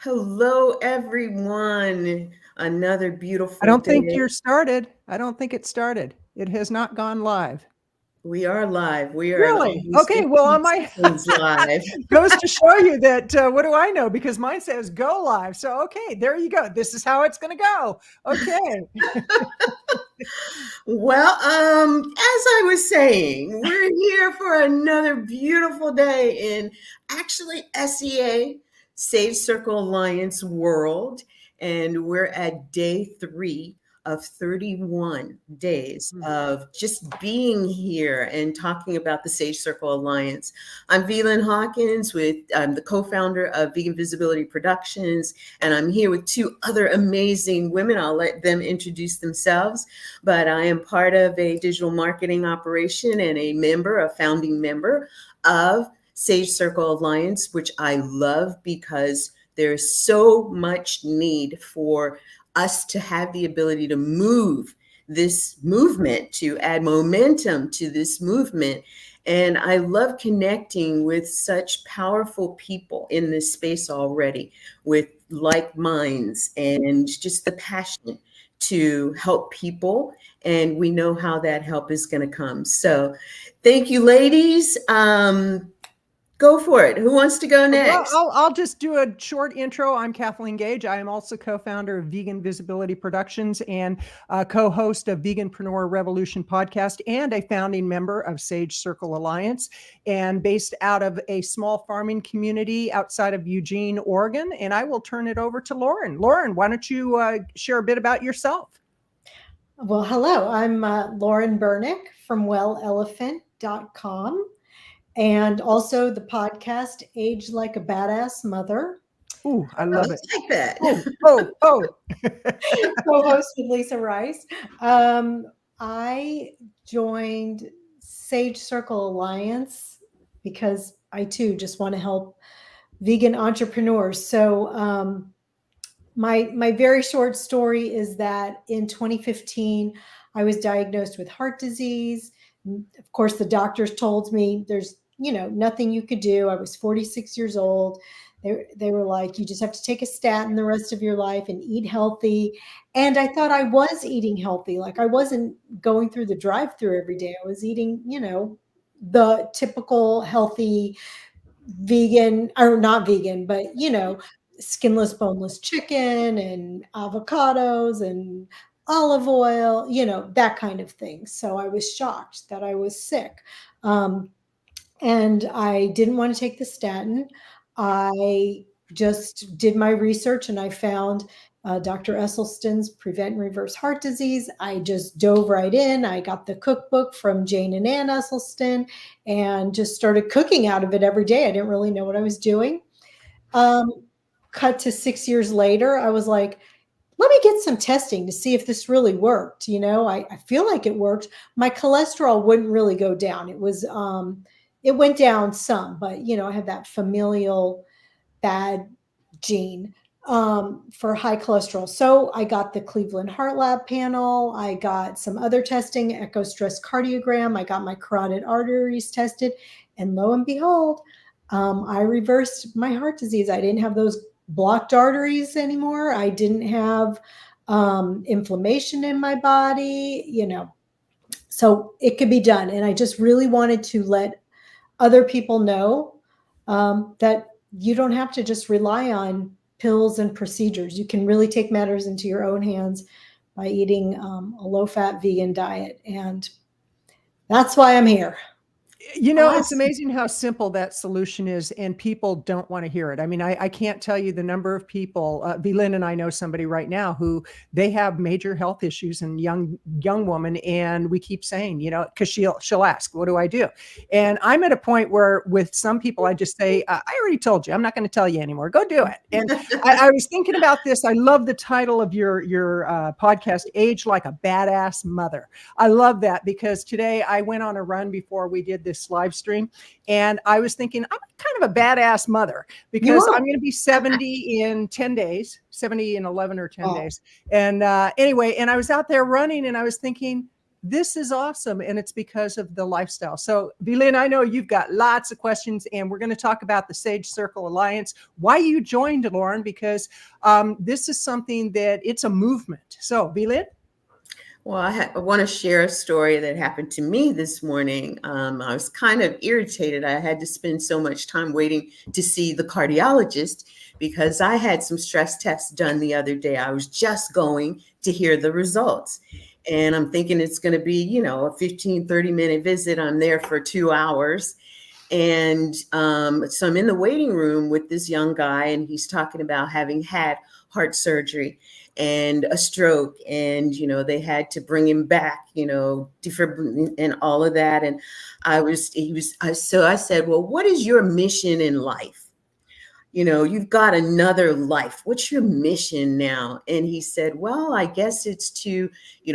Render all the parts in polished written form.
Hello, everyone. Another I beautiful don't think day. you're started. I don't think it started. It has not gone live. We are live. We are Really? almost Okay. Well, 15 on my seconds live. goes to show you that what do I know? Because mine says go live. So okay, there you go. This is how it's going to go. Okay. Well, as I was saying, we're here for another beautiful day in actually SEA, Sage Circle Alliance World, and we're at day 3 of 31 days of just being here and talking about the Sage Circle Alliance. I'm VLynn Hawkins I'm the co-founder of Vegan Visibility Productions, and I'm here with two other amazing women. I'll let them introduce themselves, but I am part of a digital marketing operation and a founding member of Sage Circle Alliance, which I love because there's so much need for us to have the ability to move this movement, to add momentum to this movement. And I love connecting with such powerful people in this space already, with like minds and just the passion to help people. And we know how that help is going to come. So thank you, ladies. Go for it. Who wants to go Well, next? I'll just do a short intro. I'm Kathleen Gage. I am also co-founder of Vegan Visibility Productions and co-host of Veganpreneur Revolution podcast and a founding member of Sage Circle Alliance, and based out of a small farming community outside of Eugene, Oregon. And I will turn it over to Lauren. Lauren, why don't you share a bit about yourself? Well, hello. I'm Lauren Bernick from wellelephant.com and also the podcast Age Like a Badass Mother, Ooh, I I love it. like that. Oh. co-host with Lisa Rice. I joined Sage Circle Alliance because I too just want to help vegan entrepreneurs. So my very short story is that in 2015, I was diagnosed with heart disease. Of course, the doctors told me there's nothing you could do. I was 46 years old. They were like, you just have to take a statin the rest of your life and eat healthy. And I thought I was eating healthy. Like I wasn't going through the drive-through every day. I was eating, the typical healthy vegan, or not vegan, but skinless, boneless chicken and avocados and olive oil, that kind of thing. So I was shocked that I was sick. And I didn't want to take the statin. I just did my research and I found Dr. Esselstyn's Prevent and Reverse Heart Disease. I just dove right in. I got the cookbook from Jane and Ann Esselstyn and just started cooking out of it every day. I didn't really know what I was doing. Cut to 6 years later, I was like, let me get some testing to see if this really worked. I feel like it worked. My cholesterol wouldn't really go down. It went down some, but I have that familial bad gene for high cholesterol. So I got the Cleveland Heart Lab panel. I got some other testing, echo stress cardiogram. I got my carotid arteries tested. And lo and behold, I reversed my heart disease. I didn't have those blocked arteries anymore. I didn't have inflammation in my body, so it could be done. And I just really wanted to let other people know that you don't have to just rely on pills and procedures. You can really take matters into your own hands by eating a low-fat vegan diet. And that's why I'm here. It's amazing how simple that solution is, and people don't want to hear it. I mean, I can't tell you the number of people. VLynn and I know somebody right now who they have major health issues, and young woman, and we keep saying, because she'll ask, "What do I do?" And I'm at a point where with some people, I just say, "I already told you. I'm not going to tell you anymore. Go do it." And I was thinking about this. I love the title of your podcast, "Age Like a Badass Mother." I love that because today I went on a run before we did this live stream, and I was thinking I'm kind of a badass mother because I'm going to be 70 in 10 days, 70 in 11 or 10 days. And anyway, and I was out there running and I was thinking, this is awesome. And it's because of the lifestyle. So VLynn, I know you've got lots of questions, and we're going to talk about the Sage Circle Alliance, why you joined, Lauren, because this is something that it's a movement. So VLynn? Well, I want to share a story that happened to me this morning. I was kind of irritated. I had to spend so much time waiting to see the cardiologist because I had some stress tests done the other day. I was just going to hear the results. And I'm thinking it's going to be, you know, a 15, 30-minute visit. I'm there for 2 hours. And so I'm in the waiting room with this young guy, and he's talking about having had heart surgery and a stroke, and they had to bring him back, and all of that. And so I said, well, what is your mission in life? You've got another life. What's your mission now? And he said, well, I guess it's to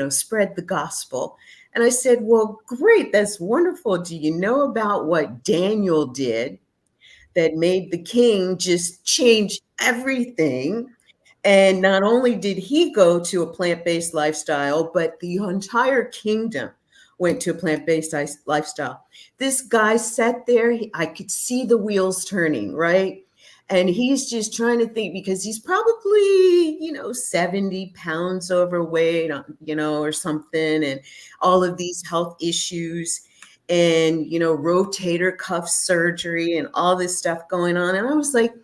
spread the gospel. And I said, well, great, that's wonderful. Do you know about what Daniel did that made the king just change everything? And not only did he go to a plant-based lifestyle, but the entire kingdom went to a plant-based lifestyle. This guy sat there, I could see the wheels turning, right? And he's just trying to think, because he's probably, 70 pounds overweight, or something, and all of these health issues and, rotator cuff surgery and all this stuff going on. And I was like,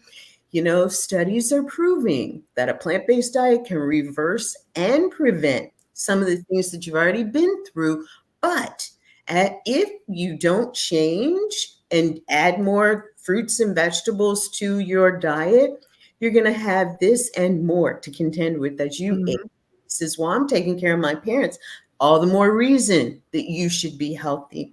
studies are proving that a plant-based diet can reverse and prevent some of the things that you've already been through. But if you don't change and add more fruits and vegetables to your diet, you're going to have this and more to contend with as you age. This is why I'm taking care of my parents. All the more reason that you should be healthy.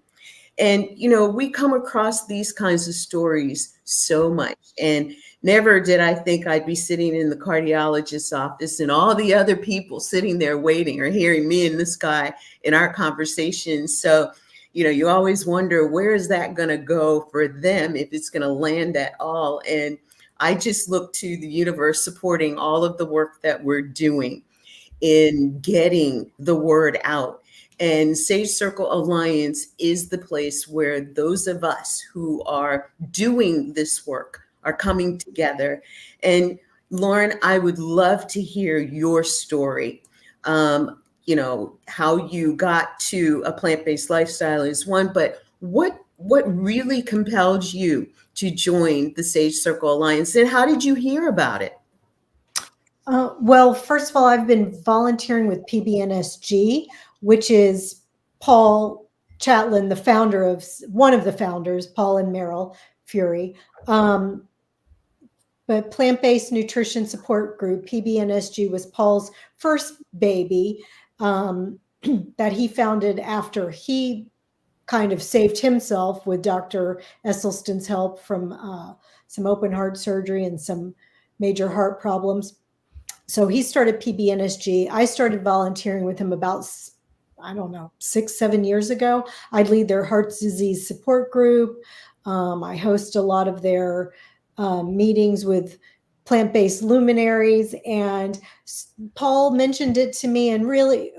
And, we come across these kinds of stories so much. And never did I think I'd be sitting in the cardiologist's office and all the other people sitting there waiting or hearing me and this guy in our conversations. So, you always wonder, where is that going to go for them, if it's going to land at all? And I just look to the universe supporting all of the work that we're doing in getting the word out. And Sage Circle Alliance is the place where those of us who are doing this work are coming together. And Lauren, I would love to hear your story. How you got to a plant-based lifestyle is one, but what really compelled you to join the Sage Circle Alliance, and how did you hear about it? Well, first of all, I've been volunteering with PBNSG, which is Paul Chatlin, one of the founders, Paul and Meryl Fury. But Plant-Based Nutrition Support Group, PBNSG, was Paul's first baby that he founded after he kind of saved himself with Dr. Esselstyn's help from some open heart surgery and some major heart problems. So he started PBNSG. I started volunteering with him about, 6-7 years ago. I lead their heart disease support group. I host a lot of their meetings with plant-based luminaries. And Paul mentioned it to me and really,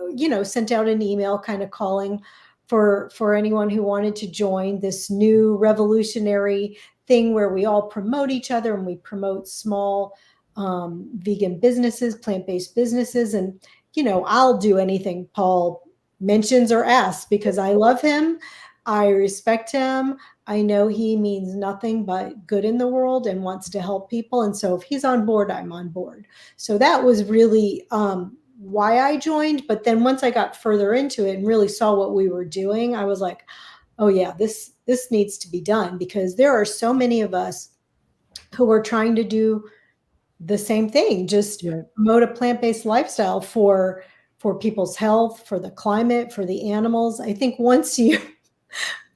sent out an email kind of calling for anyone who wanted to join this new revolutionary thing where we all promote each other and we promote small vegan businesses, plant-based businesses. And, I'll do anything Paul mentions or asks because I love him. I respect him. I know he means nothing but good in the world and wants to help people. And so if he's on board, I'm on board. So that was really why I joined. But then once I got further into it and really saw what we were doing, I was like, oh yeah, this needs to be done, because there are so many of us who are trying to do the same thing, just promote a plant-based lifestyle for people's health, for the climate, for the animals. I think once you,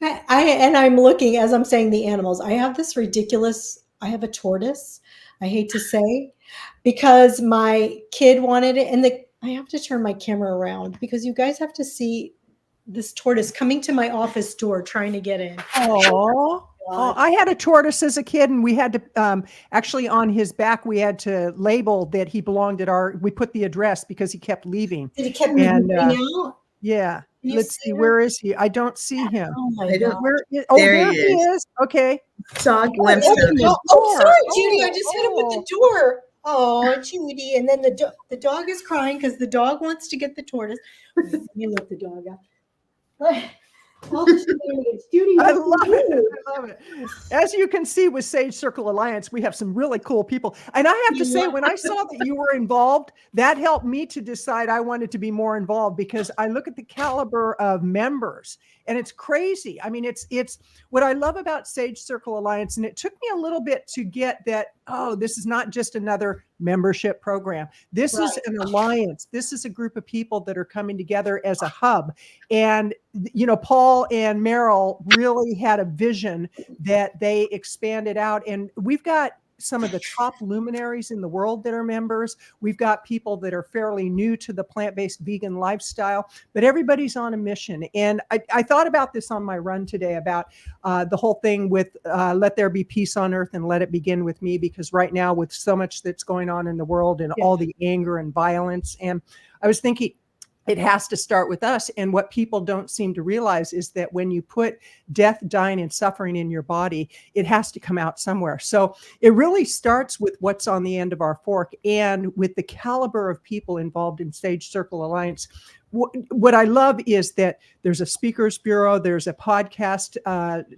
I'm looking, as I'm saying the animals, I have a tortoise, I hate to say, because my kid wanted it. And I have to turn my camera around because you guys have to see this tortoise coming to my office door trying to get in. Oh, I had a tortoise as a kid, and we had to actually on his back we had to label that he belonged at we put the address because he kept leaving. Did he keep moving out? Yeah. you let's see see, her? where is he? I don't see him. Oh my I don't- God. Oh, There there he he is. is. Okay. Saw a Oh, glimpse open of the him. door. oh, sorry, Judy. I Oh, just hit him with oh. the door. Oh, Judy. And then the dog is crying because the dog wants to get the tortoise. Let me let the dog out. All the shenanigans. Judy, I what love do you it. do? I love it. As you can see with Sage Circle Alliance, we have some really cool people. And I have to say, when I saw that you were involved, that helped me to decide I wanted to be more involved, because I look at the caliber of members and it's crazy. I mean, it's what I love about Sage Circle Alliance. And it took me a little bit to get that, oh, this is not just another membership program. This is an alliance. This is a group of people that are coming together as a hub. And, you know, Paul and Meryl really had a vision that they expanded out. And we've got some of the top luminaries in the world that are members. We've got people that are fairly new to the plant-based vegan lifestyle, but everybody's on a mission. And I thought about this on my run today, about the whole thing with let there be peace on earth and let it begin with me, because right now, with so much that's going on in the world and all the anger and violence, and I was thinking, it has to start with us. And what people don't seem to realize is that when you put death, dying, and suffering in your body, it has to come out somewhere. So it really starts with what's on the end of our fork, and with the caliber of people involved in Sage Circle Alliance. What I love is that there's a speakers bureau, there's a podcast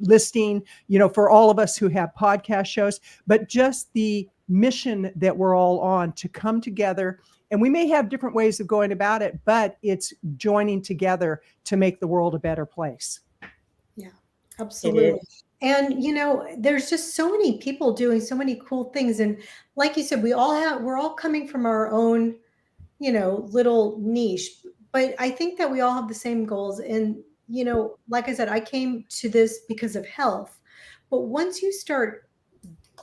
listing, you know, for all of us who have podcast shows, but just the mission that we're all on, to come together. And we may have different ways of going about it, but it's joining together to make the world a better place. Yeah, absolutely. And, you know, there's just so many people doing so many cool things. And like you said, we're all coming from our own, you know, little niche, but I think that we all have the same goals. And, you know, like I said, I came to this because of health, but once you start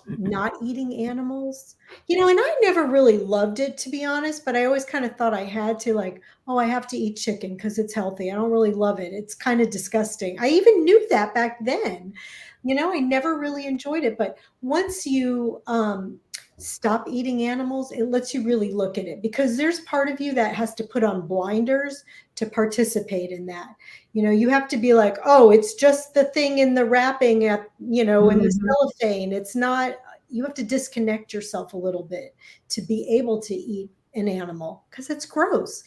not eating animals, you know, and I never really loved it, to be honest, but I always kind of thought I had to, like, oh, I have to eat chicken because it's healthy. I don't really love it. It's kind of disgusting. I even knew that back then. You know, I never really enjoyed it. But once you stop eating animals, it lets you really look at it, because there's part of you that has to put on blinders to participate in that. You know, you have to be like, oh, it's just the thing in the wrapping at, you know, in the cellophane. It's not, you have to disconnect yourself a little bit to be able to eat an animal, because it's gross.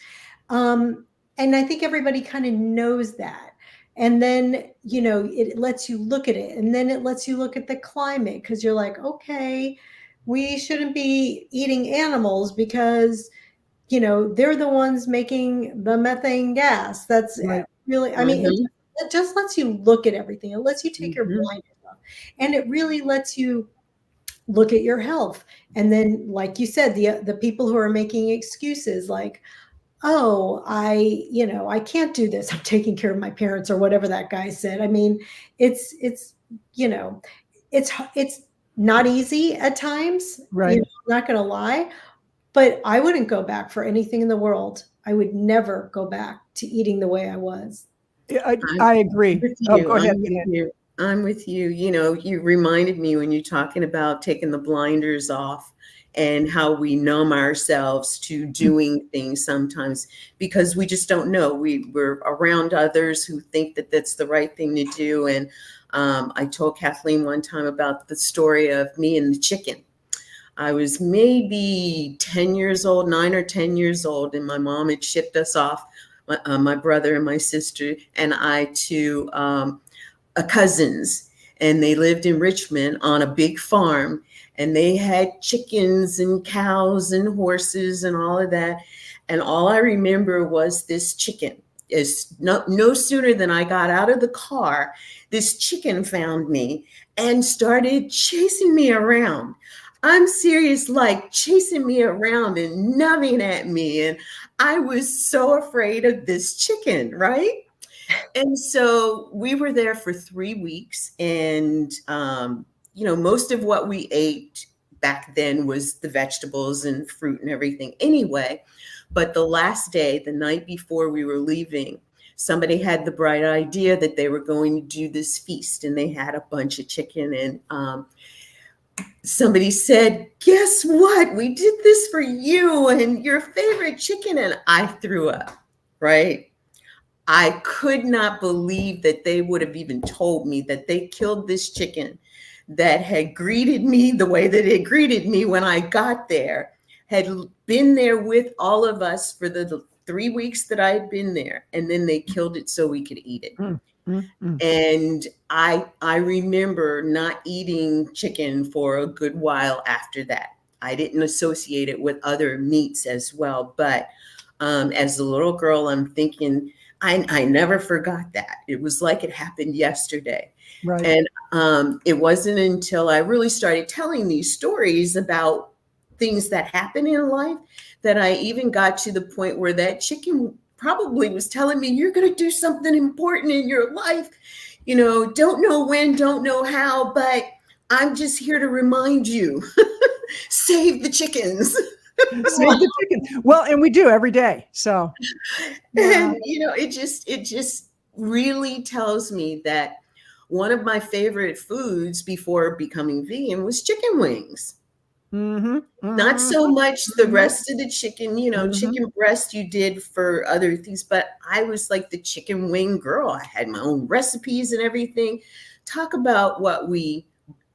And I think everybody kind of knows that. And then, you know, it lets you look at it, and then it lets you look at the climate, because you're like, okay, we shouldn't be eating animals because, you know, they're the ones making the methane gas. That's really, I mean, it just lets you look at everything. It lets you take your blinders off, and it really lets you look at your health. And then, like you said, the people who are making excuses like, oh, you know, I can't do this, I'm taking care of my parents, or whatever that guy said. I mean, it's, you know, it's not easy at times, Right. you know, I'm not going to lie, but I wouldn't go back for anything in the world. I would never go back to eating the way I was. I agree. Oh, go ahead. I'm with you. You know, you reminded me when you're talking about taking the blinders off, and how we numb ourselves to doing things sometimes because we just don't know. We're around others who think that that's the right thing to do. And I told Kathleen one time about the story of me and the chicken. I was maybe 10 years old, 9 or 10 years old, and my mom had shipped us off, my brother and my sister and I, to a cousins, and they lived in Richmond on a big farm, and they had chickens and cows and horses and all of that. And all I remember was this chicken. Is no sooner than I got out of the car, this chicken found me and started chasing me around. I'm serious, like chasing me around and numbing at me. And I was so afraid of this chicken, right? And so we were there for 3 weeks, and you know, most of what we ate back then was the vegetables and fruit and everything anyway. But the last day, the night before we were leaving, somebody had the bright idea that they were going to do this feast, and they had a bunch of chicken. And somebody said, guess what? We did this for you and your favorite chicken. And I threw up, right? I could not believe that they would have even told me that they killed this chicken that had greeted me the way that it greeted me when I got there, had been there with all of us for the 3 weeks that I had been there, and then they killed it so we could eat it. Mm, mm, mm. And I remember not eating chicken for a good while after that. I didn't associate it with other meats as well, but as a little girl, I'm thinking, I never forgot that. It was like it happened yesterday. Right. And it wasn't until I really started telling these stories about things that happen in life that I even got to the point where that chicken probably was telling me, you're going to do something important in your life. You know, don't know when, don't know how, but I'm just here to remind you, save the chickens. Save the chicken. Well, and we do every day. So, and you know, it just really tells me that one of my favorite foods before becoming vegan was chicken wings. Mm-hmm, mm-hmm. Not so much the rest of the chicken, you know, Mm-hmm. chicken breast you did for other things, but I was like the chicken wing girl. I had my own recipes and everything. Talk about what we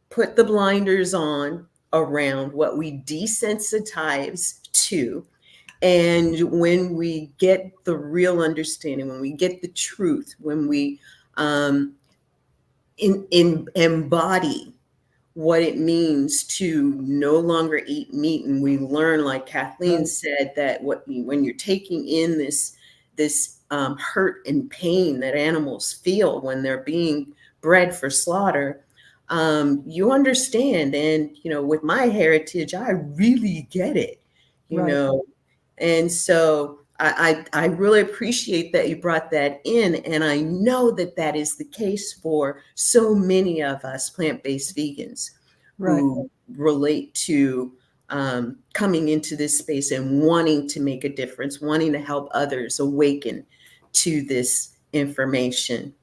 put the blinders on around, what we desensitize to. And when we get the real understanding, when we get the truth, when we embody what it means to no longer eat meat, and we learn, like Kathleen said, that when you're taking in this hurt and pain that animals feel when they're being bred for slaughter, you understand. And you know, with my heritage, I really get it. You know, and so I really appreciate that you brought that in, and I know that that is the case for so many of us plant-based vegans who relate to coming into this space and wanting to make a difference, wanting to help others awaken to this information.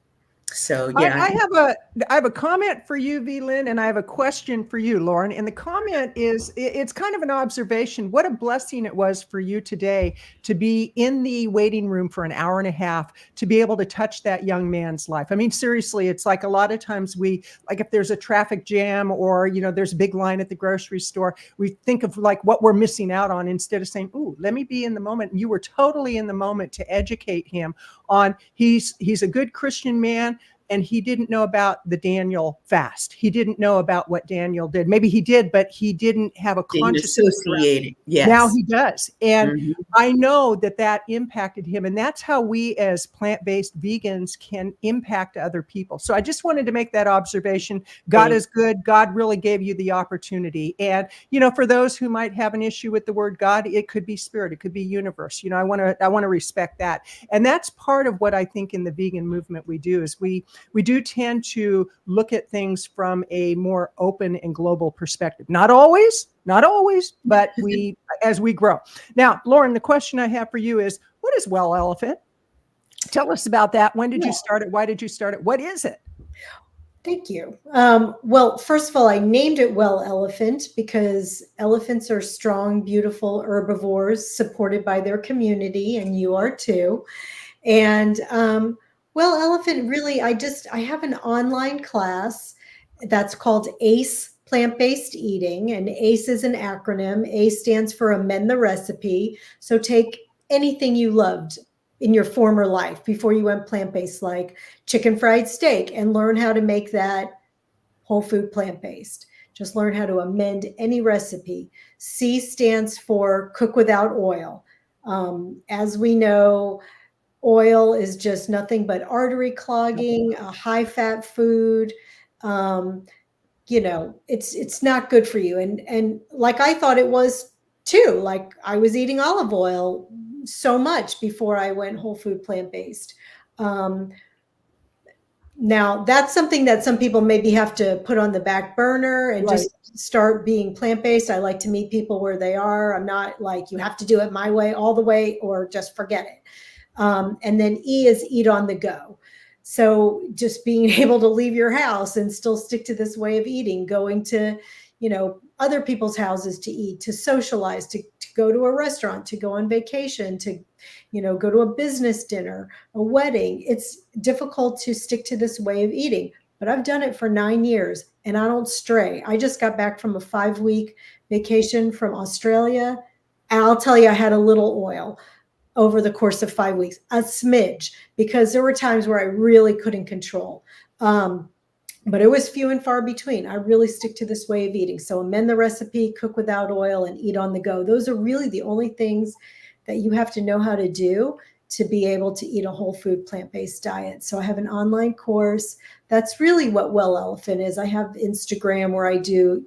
So yeah, I have a comment for you, VLynn, and I have a question for you, Lauren. And the comment is, it's kind of an observation. What a blessing it was for you today to be in the waiting room for an hour and a half to be able to touch that young man's life. I mean, seriously, it's like a lot of times like if there's a traffic jam or, you know, there's a big line at the grocery store, we think of like what we're missing out on instead of saying, ooh, let me be in the moment. And you were totally in the moment to educate him on he's a good Christian man. And he didn't know about the Daniel fast. He didn't know about what Daniel did. Maybe he did, but he didn't have a conscious associated. Yes. Now he does. And I know that impacted him. And that's how we as plant-based vegans can impact other people. So I just wanted to make that observation. God is good. God really gave you the opportunity. And, you know, for those who might have an issue with the word God, it could be spirit, it could be universe. You know, I want to respect that. And that's part of what I think in the vegan movement we do is we do tend to look at things from a more open and global perspective. Not always, but as we grow. Now, Lauren, the question I have for you is, what is Well Elephant? Tell us about that. When did you start it? Why did you start it? What is it? Thank you. Well, first of all, I named it Well Elephant because elephants are strong, beautiful herbivores supported by their community, and you are too. And Well Elephant, really, I have an online class that's called ACE, Plant-Based Eating, and ACE is an acronym. ACE stands for Amend the Recipe. So take anything you loved in your former life before you went plant-based, like chicken fried steak, and learn how to make that whole food plant-based. Just learn how to amend any recipe. C stands for Cook Without Oil. As we know, oil is just nothing but artery clogging, a high-fat food. You know, it's not good for you. And like I thought it was too. Like I was eating olive oil so much before I went whole food plant-based. Now that's something that some people maybe have to put on the back burner and just start being plant-based. I like to meet people where they are. I'm not like, you have to do it my way all the way or just forget it. And then E is eat on the go. So just being able to leave your house and still stick to this way of eating, going to, you know, other people's houses to eat, to socialize, to go to a restaurant, to go on vacation, to, go to a business dinner, a wedding. It's difficult to stick to this way of eating, but I've done it for 9 years and I don't stray. I just got back from a 5-week vacation from Australia. And I'll tell you, I had a little oil over the course of 5 weeks, a smidge, because there were times where I really couldn't control. But it was few and far between. I really stick to this way of eating. So amend the recipe, cook without oil, and eat on the go. Those are really the only things that you have to know how to do to be able to eat a whole food plant-based diet. So I have an online course. That's really what Well Elephant is. I have Instagram where I do,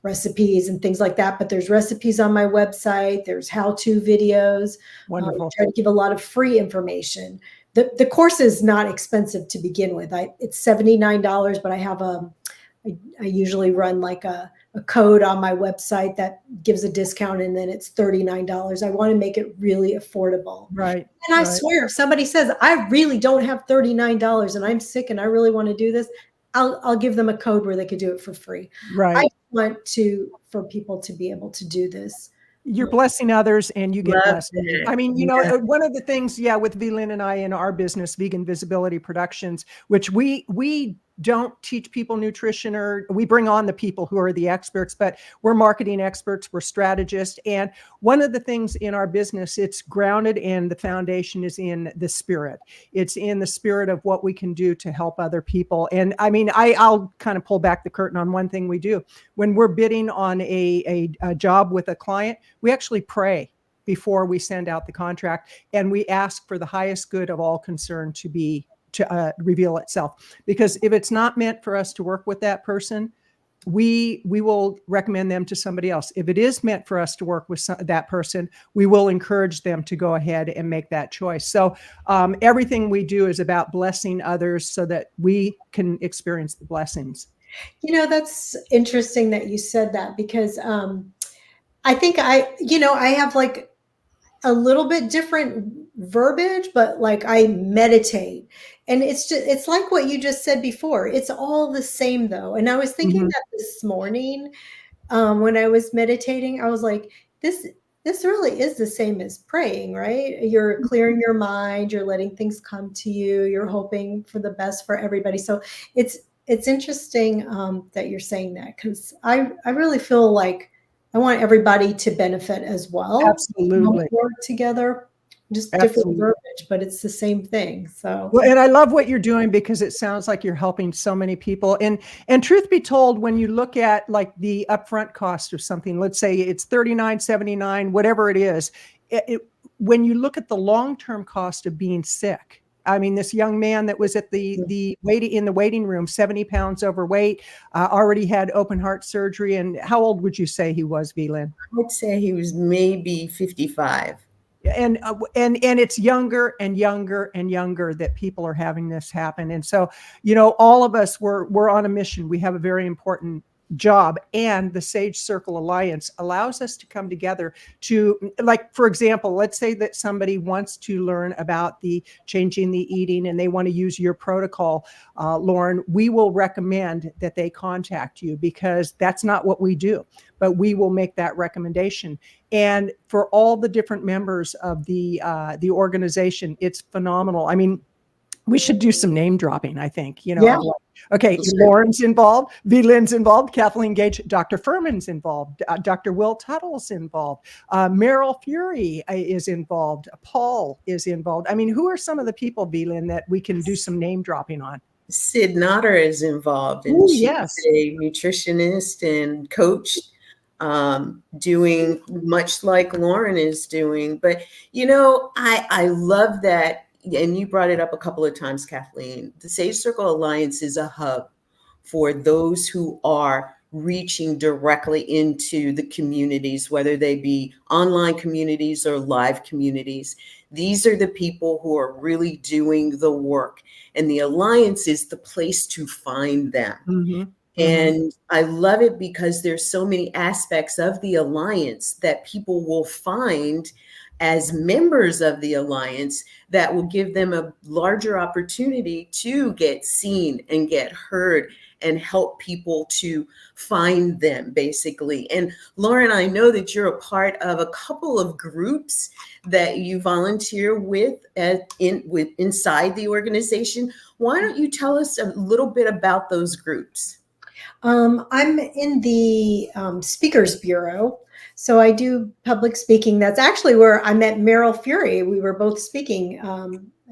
recipes and things like that, but there's recipes on my website. There's how-to videos. Wonderful. I try to give a lot of free information. The course is not expensive to begin with. It's $79, but I have I usually run like a code on my website that gives a discount, and then it's $39. I want to make it really affordable. Right. And I swear, if somebody says, I really don't have $39 and I'm sick and I really want to do this, I'll give them a code where they could do it for free. Right. I want for people to be able to do this. You're blessing others and you get blessed. it. I mean, one of the things, with VLynn and I in our business, Vegan Visibility Productions, which we don't teach people nutrition, or we bring on the people who are the experts, but we're marketing experts, we're strategists. And one of the things in our business, it's grounded and the foundation is in the spirit. It's in the spirit of what we can do to help other people. And I mean, I'll kind of pull back the curtain on one thing we do. When we're bidding on a job with a client, we actually pray before we send out the contract, and we ask for the highest good of all concerned to reveal itself. Because if it's not meant for us to work with that person, we will recommend them to somebody else. If it is meant for us to work with that person, we will encourage them to go ahead and make that choice. So everything we do is about blessing others so that we can experience the blessings. That's interesting that you said that, because I think I have like a little bit different verbiage, but like I meditate, and it's like what you just said before. It's all the same though. And I was thinking that this morning, when I was meditating, I was like, this really is the same as praying, right? You're clearing your mind, you're letting things come to you, you're hoping for the best for everybody. So it's interesting that you're saying that, because I really feel like I want everybody to benefit as well. Absolutely. Work together, just different verbiage, but it's the same thing. So, well, and I love what you're doing, because it sounds like you're helping so many people. And truth be told, when you look at like the upfront cost of something, let's say it's $39.79, whatever it is, when you look at the long-term cost of being sick. I mean, this young man that was at in the waiting room, 70 pounds overweight, already had open heart surgery. And how old would you say he was, VLynn? I would say he was maybe 55. And it's younger and younger and younger that people are having this happen. And so, all of us, we're on a mission. We have a very important job, and the Sage Circle Alliance allows us to come together to, like, for example, let's say that somebody wants to learn about the changing the eating and they want to use your protocol, Lauren. We will recommend that they contact you, because that's not what we do, but we will make that recommendation. And for all the different members of the organization, it's phenomenal. I mean, we should do some name dropping, I think, Okay, Lauren's involved, VLynn's involved, Kathleen Gage, Dr. Furman's involved, Dr. Will Tuttle's involved, Meryl Fury is involved, Paul is involved. I mean, who are some of the people, VLynn, that we can do some name dropping on? Sid Notter is involved, and she's a nutritionist and coach, doing much like Lauren is doing. But, I love that. And you brought it up a couple of times, Kathleen. The Sage Circle Alliance is a hub for those who are reaching directly into the communities, whether they be online communities or live communities. These are the people who are really doing the work, and the Alliance is the place to find them. Mm-hmm. And I love it because there's so many aspects of the Alliance that people will find as members of the Alliance that will give them a larger opportunity to get seen and get heard and help people to find them, basically. And Lauren, I know that you're a part of a couple of groups that you volunteer with inside the organization. Why don't you tell us a little bit about those groups? I'm in the Speakers Bureau. So I do public speaking. That's actually where I met Meryl Fury. We were both speaking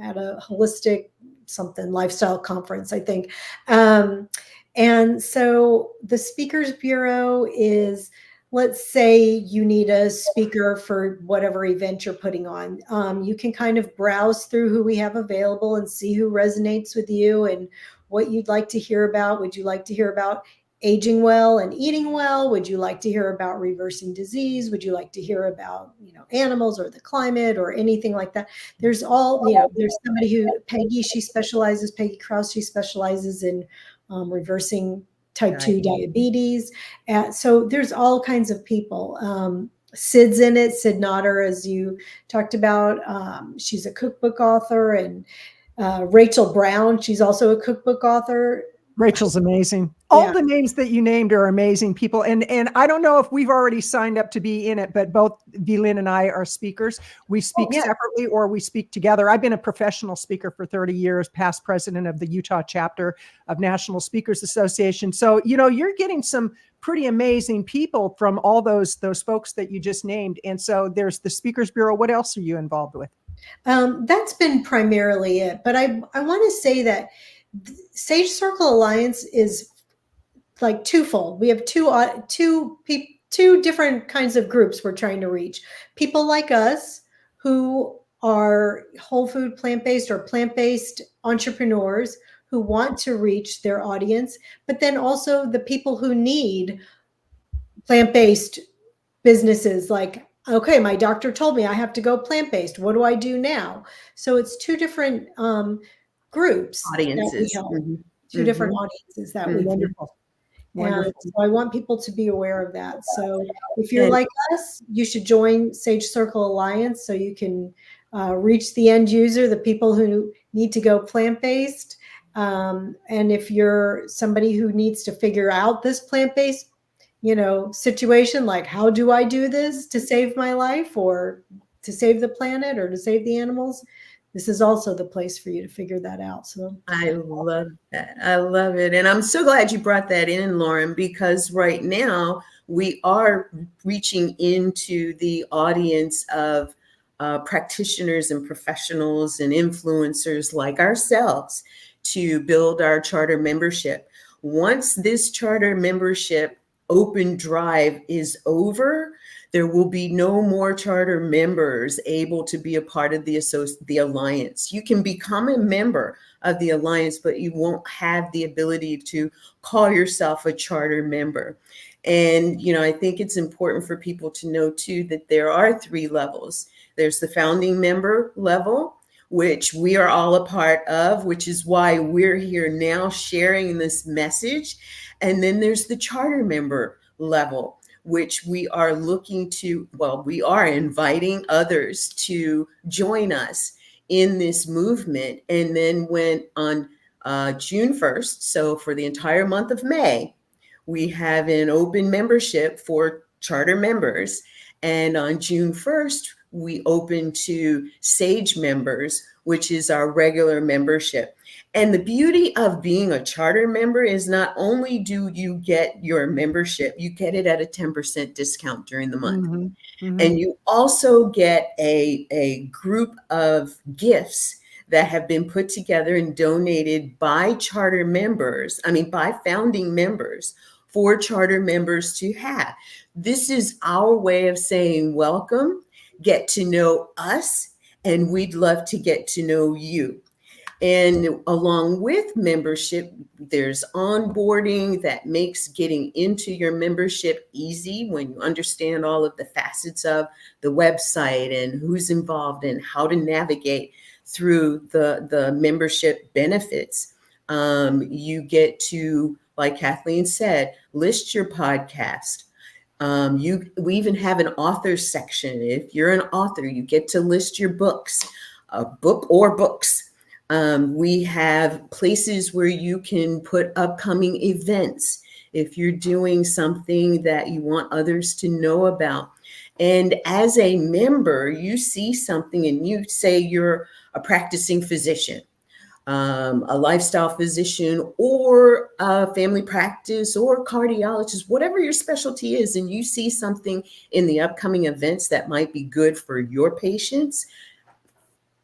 at a holistic something lifestyle conference, I think. And so the Speakers Bureau is, let's say you need a speaker for whatever event you're putting on. You can kind of browse through who we have available and see who resonates with you and what you'd like to hear about. Would you like to hear about aging well and eating well? Would you like to hear about reversing disease? Would you like to hear about, animals or the climate or anything like that? There's all, there's somebody who, Peggy Krause, she specializes in reversing type 2 diabetes. So there's all kinds of people. Sid's in it, Sid Notter, as you talked about. She's a cookbook author, and Rachel Brown, she's also a cookbook author. Rachel's amazing. All the names that you named are amazing people. And I don't know if we've already signed up to be in it, but both VLynn and I are speakers. We speak separately or we speak together. I've been a professional speaker for 30 years, past president of the Utah chapter of National Speakers Association. So, you're getting some pretty amazing people from all those folks that you just named. And so there's the Speakers Bureau. What else are you involved with? That's been primarily it. But I want to say that Sage Circle Alliance is like twofold. We have two different kinds of groups we're trying to reach. People like us who are whole food, plant-based or plant-based entrepreneurs who want to reach their audience, but then also the people who need plant-based businesses like, okay, my doctor told me I have to go plant-based. What do I do now? So it's two different groups, audiences, two different audiences that we wonderful. And so I want people to be aware of that. So if you're like us, you should join Sage Circle Alliance so you can reach the end user, the people who need to go plant-based. And if you're somebody who needs to figure out this plant-based, situation, like how do I do this to save my life or to save the planet or to save the animals, this is also the place for you to figure that out. So I love that. I love it. And I'm so glad you brought that in, Lauren, because right now we are reaching into the audience of practitioners and professionals and influencers like ourselves to build our charter membership. Once this charter membership open drive is over, there will be no more charter members able to be a part of the alliance. You can become a member of the alliance, but you won't have the ability to call yourself a charter member. And, I think it's important for people to know too, that there are 3 levels. There's the founding member level, which we are all a part of, which is why we're here now sharing this message. And then there's the charter member level, which we are we are inviting others to join us in this movement. And then when on June 1st, so for the entire month of May, we have an open membership for charter members. And on June 1st, we open to Sage members, which is our regular membership. And the beauty of being a charter member is not only do you get your membership, you get it at a 10% discount during the month. And you also get a group of gifts that have been put together and donated by charter members, by founding members for charter members to have. This is our way of saying welcome, get to know us, and we'd love to get to know you. And along with membership, there's onboarding that makes getting into your membership easy when you understand all of the facets of the website and who's involved and how to navigate through the membership benefits. You get to, like Kathleen said, list your podcast. We even have an author section. If you're an author, you get to list your books, a book or books. We have places where you can put upcoming events if you're doing something that you want others to know about. And as a member, you see something and you say you're a practicing physician, a lifestyle physician, or a family practice, or cardiologist, whatever your specialty is, and you see something in the upcoming events that might be good for your patients,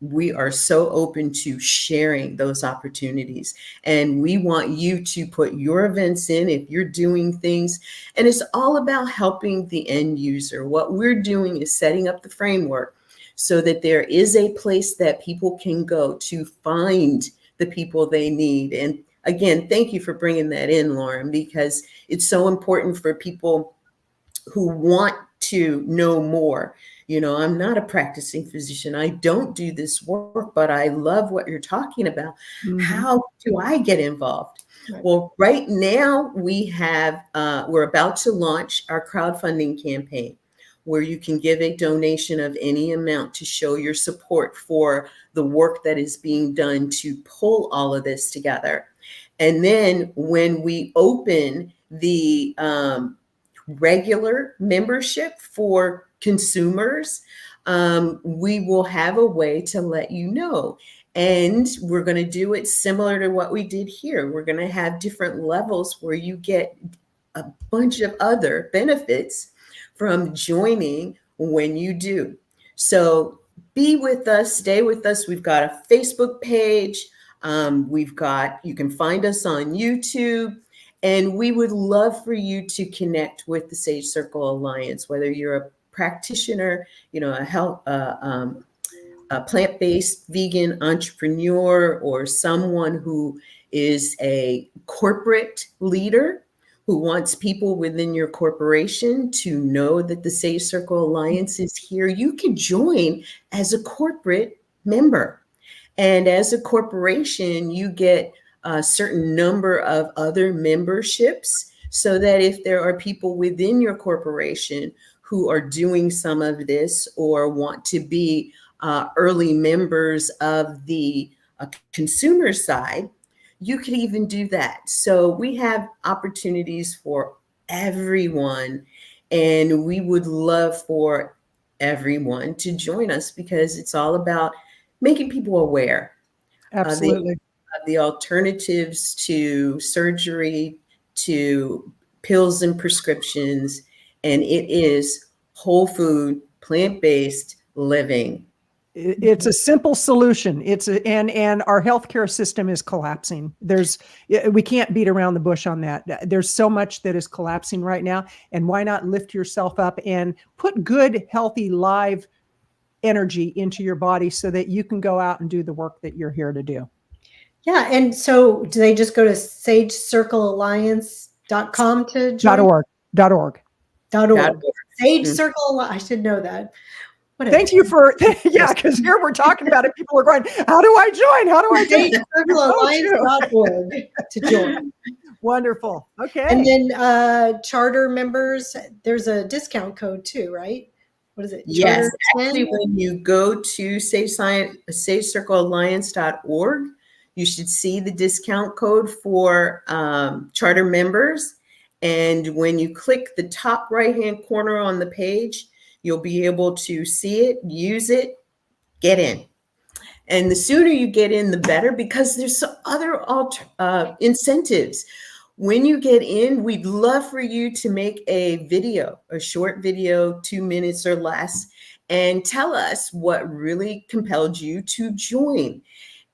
we are so open to sharing those opportunities. And we want you to put your events in if you're doing things. And it's all about helping the end user. What we're doing is setting up the framework so that there is a place that people can go to find the people they need. And again, thank you for bringing that in, Lauren, because it's so important for people who want to know more. You know, I'm not a practicing physician. I don't do this work, but I love what you're talking about. Mm-hmm. How do I get involved? Right. Well, right now we're about to launch our crowdfunding campaign, where you can give a donation of any amount to show your support for the work that is being done to pull all of this together. And then when we open the regular membership for consumers, we will have a way to let you know. And we're going to do it similar to what we did here. We're going to have different levels where you get a bunch of other benefits from joining when you do. So be with us, stay with us. We've got a Facebook page. You can find us on YouTube. And we would love for you to connect with the Sage Circle Alliance, whether you're a practitioner, you know, a plant-based vegan entrepreneur, or someone who is a corporate leader who wants people within your corporation to know that the Sage Circle Alliance is here. You can join as a corporate member. And as a corporation, you get a certain number of other memberships, so that if there are people within your corporation who are doing some of this or want to be early members of the consumer side, you could even do that. So we have opportunities for everyone, and we would love for everyone to join us, because it's all about making people aware. Absolutely. The alternatives to surgery, to pills and prescriptions, and it is whole food, plant-based living. It's a simple solution. And our healthcare system is collapsing. We can't beat around the bush on that. There's so much that is collapsing right now. And why not lift yourself up and put good, healthy, live energy into your body so that you can go out and do the work that you're here to do. Yeah. And so do they just go to sagecirclealliance.com to join? .org. Sage Circle. I should know that. Thank you for, because here we're talking about it. People are going, how do I join? How do I join? SageCircleAlliance.org to join. Wonderful. Okay. And then charter members, there's a discount code too, right? What is it? Yes. Actually, when you go to sagecirclealliance.org, you should see the discount code for charter members. And when you click the top right-hand corner on the page, you'll be able to see it, use it, get in. And the sooner you get in, the better, because there's some other incentives. When you get in, we'd love for you to make a short video, 2 minutes or less, and tell us what really compelled you to join.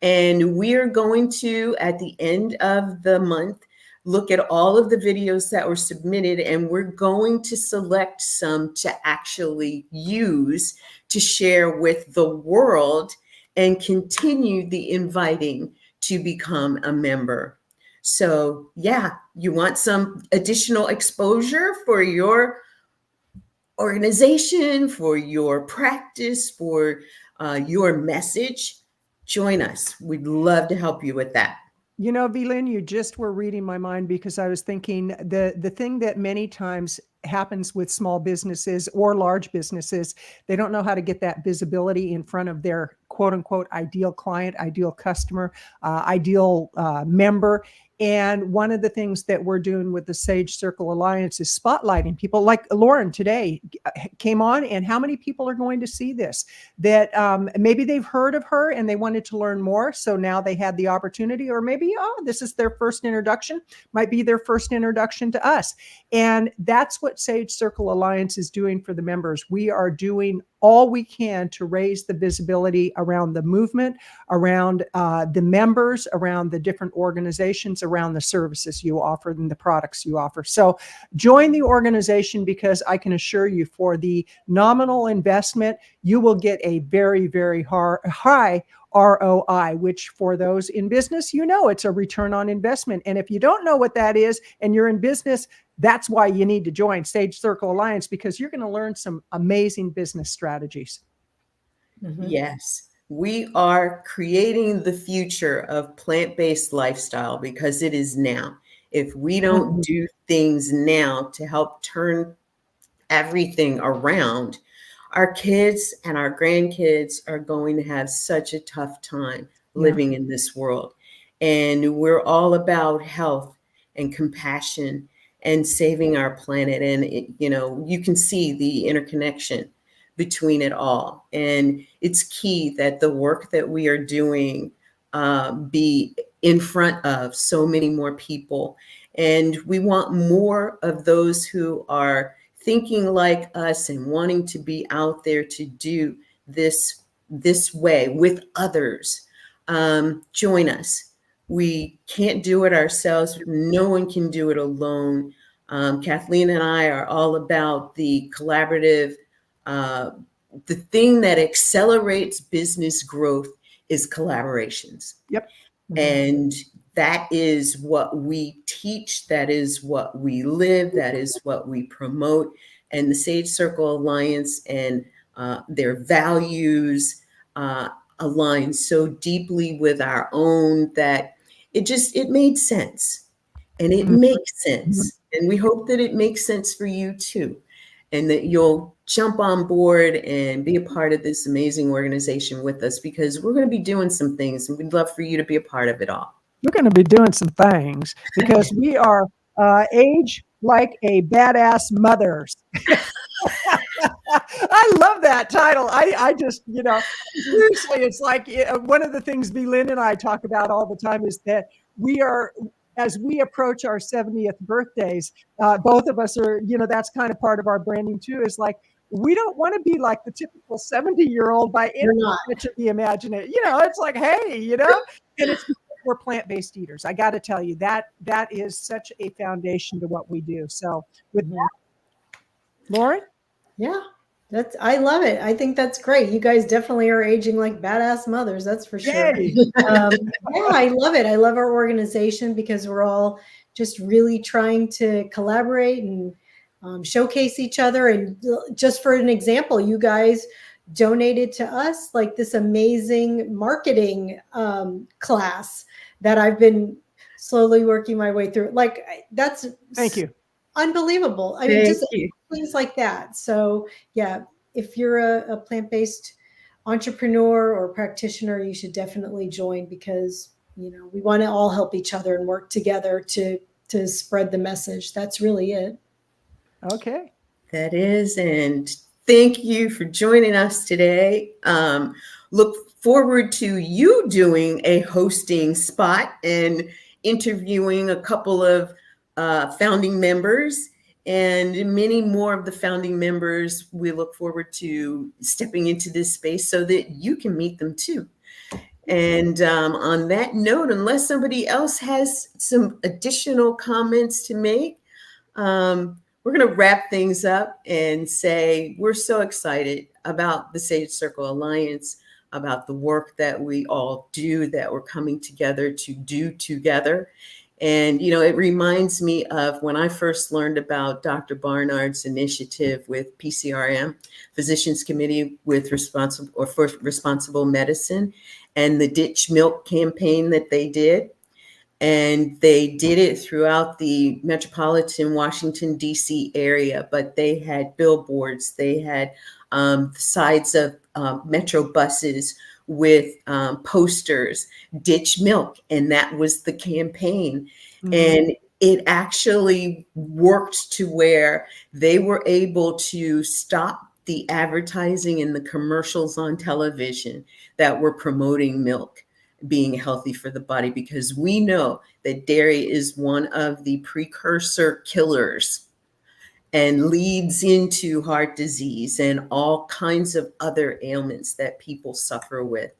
And we are going to, at the end of the month, look at all of the videos that were submitted, and we're going to select some to actually use to share with the world and continue the inviting to become a member. So yeah, you want some additional exposure for your organization, for your practice, for your message, join us. We'd love to help you with that. You know, VLynn, you just were reading my mind, because I was thinking the thing that many times happens with small businesses or large businesses, they don't know how to get that visibility in front of their quote unquote ideal client, ideal customer, ideal member. And one of the things that we're doing with the Sage Circle Alliance is spotlighting people like Lauren today came on. And how many people are going to see this that maybe they've heard of her and they wanted to learn more. So now they had the opportunity, or maybe, this is their first introduction, might be their first introduction to us. And that's what Sage Circle Alliance is doing for the members. We are doing all we can to raise the visibility around the movement, around the members, around the different organizations, around the services you offer and the products you offer. So join the organization, because I can assure you, for the nominal investment, you will get a very, very high ROI, which for those in business, it's a return on investment. And if you don't know what that is and you're in business, that's why you need to join Sage Circle Alliance, because you're going to learn some amazing business strategies. Mm-hmm. Yes, we are creating the future of plant-based lifestyle, because it is now. If we don't do things now to help turn everything around, our kids and our grandkids are going to have such a tough time living in this world. And we're all about health and compassion and saving our planet. And, you can see the interconnection between it all. And it's key that the work that we are doing be in front of so many more people. And we want more of those who are thinking like us and wanting to be out there to do this way with others. Join us. We can't do it ourselves. No one can do it alone. Kathleen and I are all about the collaborative. The thing that accelerates business growth is collaborations. Yep. And that is what we teach. That is what we live. That is what we promote. And the Sage Circle Alliance and their values align so deeply with our own that it made sense. And it makes sense. And we hope that it makes sense for you too. And that you'll jump on board and be a part of this amazing organization with us, because we're going to be doing some things and we'd love for you to be a part of it all. We're going to be doing some things because we are age like a badass mothers. I love that title. I just, seriously, it's like one of the things VLynn and I talk about all the time is that we are, as we approach our 70th birthdays, both of us are, that's kind of part of our branding too, is like, we don't want to be like the typical 70-year-old by any stretch of the imagination. It's like, hey, and it's because we're plant-based eaters. I got to tell you that is such a foundation to what we do. So with that, Lauren? Yeah, I love it. I think that's great. You guys definitely are aging like badass mothers. That's for sure. Yeah, I love it. I love our organization because we're all just really trying to collaborate and showcase each other. And just for an example, you guys donated to us like this amazing marketing class that I've been slowly working my way through. Like that's thank you. Unbelievable. I mean, just things like that. So yeah, if you're a plant-based entrepreneur or practitioner, you should definitely join, because we want to all help each other and work together to spread the message. That's really it. Okay. That is, and thank you for joining us today. Look forward to you doing a hosting spot and interviewing a couple of founding members, and many more of the founding members. We look forward to stepping into this space so that you can meet them too. And on that note, unless somebody else has some additional comments to make, we're going to wrap things up and say we're so excited about the Sage Circle Alliance, about the work that we all do, that we're coming together to do together. And, it reminds me of when I first learned about Dr. Barnard's initiative with PCRM, Physicians Committee with for Responsible Medicine, and the Ditch Milk campaign that they did. And they did it throughout the metropolitan Washington, D.C. area, but they had billboards, they had sides of metro buses with posters, ditch milk. And that was the campaign. Mhm. And it actually worked to where they were able to stop the advertising and the commercials on television that were promoting milk being healthy for the body, because we know that dairy is one of the precursor killers and leads into heart disease and all kinds of other ailments that people suffer with.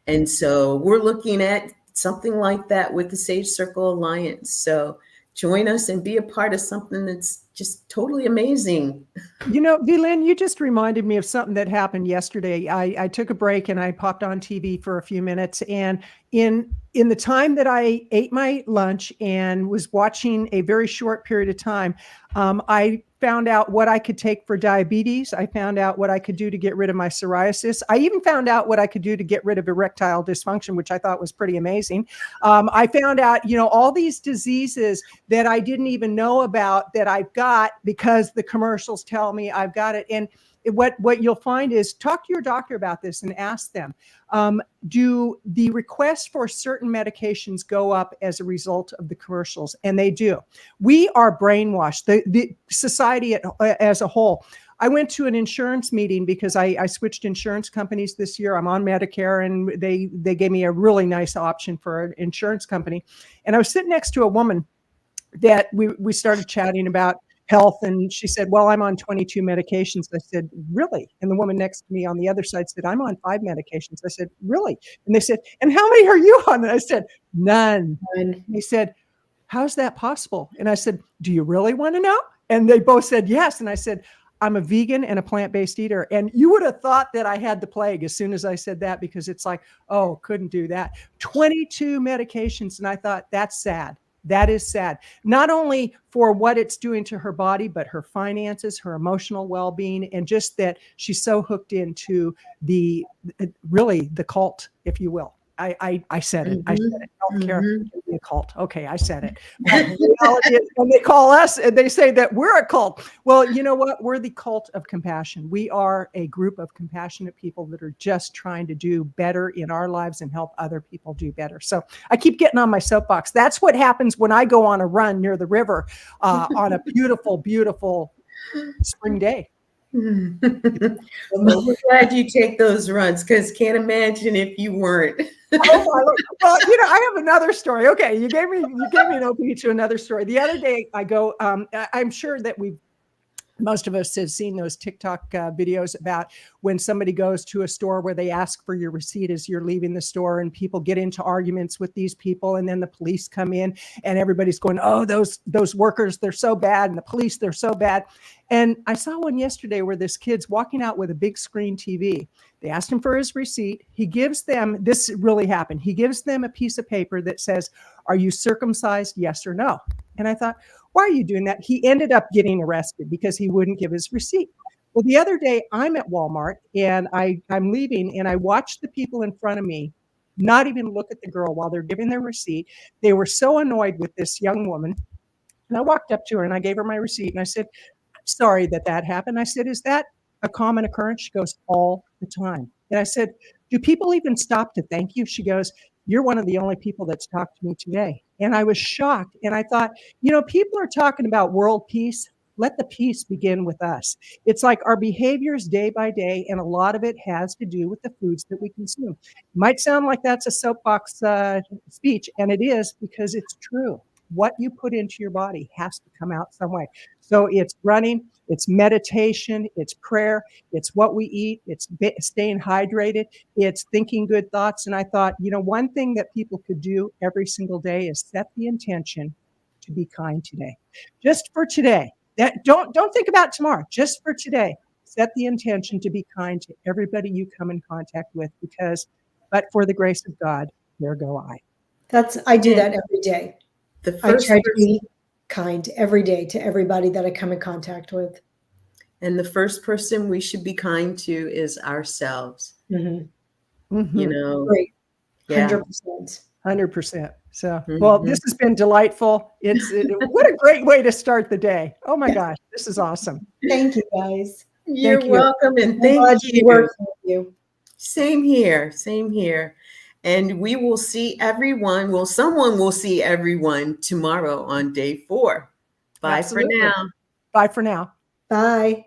And so we're looking at something like that with the Sage Circle Alliance. So join us and be a part of something that's just totally amazing. You know, VLynn, you just reminded me of something that happened yesterday. I took a break and I popped on TV for a few minutes. And in the time that I ate my lunch and was watching a very short period of time, I found out what I could take for diabetes. I found out what I could do to get rid of my psoriasis. I even found out what I could do to get rid of erectile dysfunction, which I thought was pretty amazing. I found out, you know, all these diseases that I didn't even know about that I've got because the commercials tell me I've got it. And what you'll find is talk to your doctor about this and ask them, do the requests for certain medications go up as a result of the commercials? And they do. We are brainwashed, the society as a whole. I went to an insurance meeting because I switched insurance companies this year. I'm on Medicare, and they gave me a really nice option for an insurance company. And I was sitting next to a woman that we started chatting about health. And she said, well, I'm on 22 medications. I said, really? And the woman next to me on the other side said, I'm on 5 medications. I said, really? And they said, and how many are you on? And I said, none. And they said, how's that possible? And I said, do you really want to know? And they both said, yes. And I said, I'm a vegan and a plant-based eater. And you would have thought that I had the plague as soon as I said that, because it's like, oh, couldn't do that. 22 medications. And I thought, that's sad. That is sad, not only for what it's doing to her body, but her finances, her emotional well-being, and just that she's so hooked into the cult, if you will. I said it. I said it. Healthcare can be a cult. Okay, I said it. But the reality is, when they call us and they say that we're a cult, well, you know what? We're the cult of compassion. We are a group of compassionate people that are just trying to do better in our lives and help other people do better. So I keep getting on my soapbox. That's what happens when I go on a run near the river on a beautiful, beautiful spring day. Well, we're glad you take those runs, because can't imagine if you weren't. Oh, well, you know, I have another story. Okay, you gave me an opening to another story. The other day, I go. I'm sure that most of us have seen those TikTok videos about when somebody goes to a store where they ask for your receipt as you're leaving the store, and people get into arguments with these people, and then the police come in, and everybody's going, oh, those workers, they're so bad, and the police, they're so bad. And I saw one yesterday where this kid's walking out with a big screen TV. They asked him for his receipt. He gives them, this really happened, he gives them a piece of paper that says, are you circumcised, yes or no? And I thought, why are you doing that? He ended up getting arrested because he wouldn't give his receipt. Well, the other day I'm at Walmart and I'm leaving, and I watched the people in front of me not even look at the girl while they're giving their receipt. They were so annoyed with this young woman. And I walked up to her and I gave her my receipt and I said, I'm sorry that happened. I said, is that a common occurrence? She goes, all the time. And I said, do people even stop to thank you? She goes, you're one of the only people that's talked to me today. And I was shocked. And I thought, you know, people are talking about world peace. Let the peace begin with us. It's like our behaviors day by day, and a lot of it has to do with the foods that we consume. It might sound like that's a soapbox speech, and it is, because it's true. What you put into your body has to come out some way. So it's running, it's meditation, it's prayer, it's what we eat, it's staying hydrated, it's thinking good thoughts. And I thought, you know, one thing that people could do every single day is set the intention to be kind today. Just for today. That don't think about tomorrow. Just for today. Set the intention to be kind to everybody you come in contact with, because, but for the grace of God, there go I. I do that every day. I try to be kind every day to everybody that I come in contact with. And the first person we should be kind to is ourselves. Mm-hmm. Mm-hmm. You know, Great. yeah. 100%. 100%. So, well, this has been delightful. What a great way to start the day. Oh my gosh, this is awesome. Thank you, guys. You're welcome, and I'm glad thank you. to work with you. Same here. Same here. And we will see everyone. Well, someone will see everyone tomorrow on day 4. Bye for Absolutely. now. Bye for now. Bye.